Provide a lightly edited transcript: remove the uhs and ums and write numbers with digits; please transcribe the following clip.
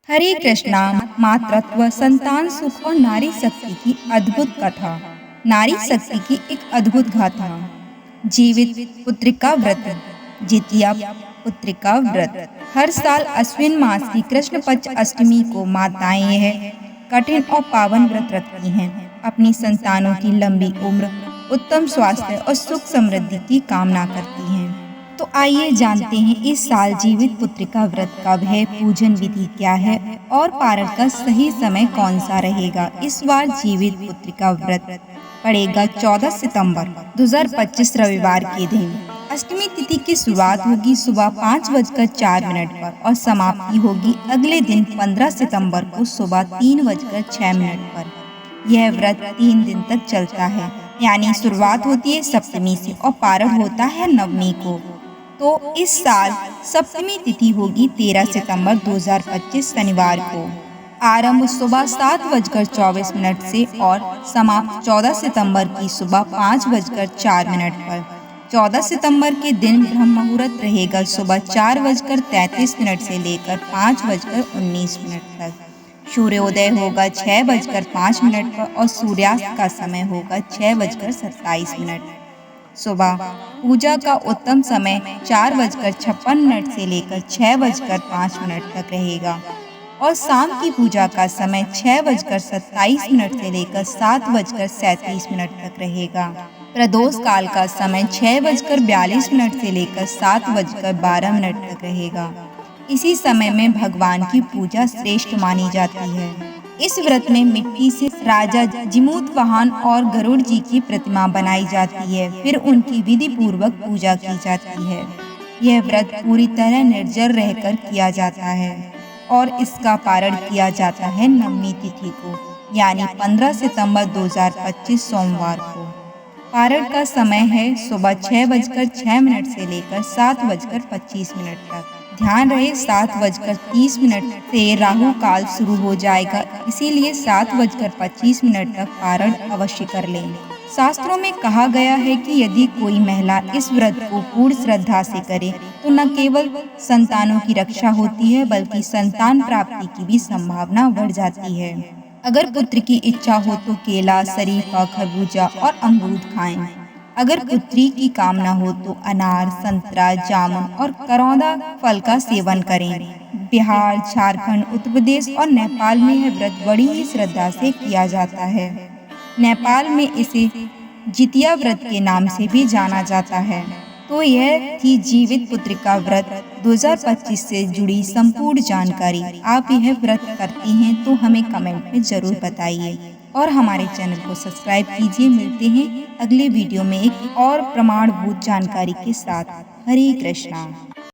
हरे कृष्णा। मातृत्व, संतान सुख और नारी शक्ति की अद्भुत कथा। नारी शक्ति की एक अद्भुत गाथा। जीवित पुत्रिका व्रत। जितिया पुत्रिका व्रत हर साल अश्विन मास की कृष्ण पक्ष अष्टमी को माताएं यह कठिन और पावन व्रत रखती हैं। अपनी संतानों की लंबी उम्र, उत्तम स्वास्थ्य और सुख समृद्धि की कामना करती हैं। तो आइए जानते हैं इस साल जीवित पुत्रिका व्रत कब है, पूजन विधि क्या है और पारण का सही समय कौन सा रहेगा। इस बार जीवित पुत्रिका व्रत पड़ेगा 14 सितंबर 2025 रविवार के दिन। अष्टमी तिथि की शुरुआत होगी सुबह 5:04 पर और समाप्ति होगी अगले दिन 15 सितंबर को सुबह 3:06 पर। यह व्रत 3 दिन तक चलता है, यानी शुरुआत होती है सप्तमी से और पारण होता है नवमी को। तो इस साल सप्तमी तिथि होगी 13 सितंबर 2025 शनिवार को। आरंभ सुबह 7:24 से और समाप्त 14 सितंबर की सुबह 5:04 पर। 14 सितंबर के दिन ब्रह्म मुहूर्त रहेगा सुबह 4:33 से लेकर 5:19 तक। सूर्योदय होगा 6:05 पर और सूर्यास्त का समय होगा 6:27। सुबह पूजा का उत्तम समय 4:56 से लेकर 6:05 तक रहेगा और शाम की पूजा का समय 6:27 से लेकर 7:37 तक रहेगा। प्रदोष काल का समय 6:42 से लेकर 7:12 तक रहेगा। इसी समय में भगवान की पूजा श्रेष्ठ मानी जाती है। इस व्रत में मिट्टी से राजा जिमूत वाहन और गरुड़ जी की प्रतिमा बनाई जाती है, फिर उनकी विधि पूर्वक पूजा की जाती है। यह व्रत पूरी तरह निर्जल रहकर किया जाता है और इसका पारण किया जाता है नवमी तिथि को, यानी 15 सितंबर 2025 सोमवार को। पारण का समय है सुबह 6:06 से लेकर 7:25 तक। ध्यान रहे 7:30 से राहु काल शुरू हो जाएगा, इसीलिए 7:25 तक पारण अवश्य कर लें। शास्त्रों में कहा गया है कि यदि कोई महिला इस व्रत को पूर्ण श्रद्धा से करे तो न केवल संतानों की रक्षा होती है बल्कि संतान प्राप्ति की भी संभावना बढ़ जाती है। अगर पुत्र की इच्छा हो तो केला, शरीफा, खरबूजा और अमरूद खाएं। अगर पुत्री की कामना हो तो अनार, संतरा, जामुन और करौंदा फल का सेवन करें। बिहार, झारखंड, उत्तर प्रदेश और नेपाल में यह व्रत बड़ी ही श्रद्धा से किया जाता है। नेपाल में इसे जितिया व्रत के नाम से भी जाना जाता है। तो यह थी जीवित पुत्रिका व्रत 2025 से जुड़ी संपूर्ण जानकारी। आप यह व्रत करती हैं तो हमें कमेंट में जरूर बताइए और हमारे चैनल को सब्सक्राइब कीजिए। मिलते हैं अगले वीडियो में एक और प्रमाणभूत जानकारी के साथ। हरे कृष्णा।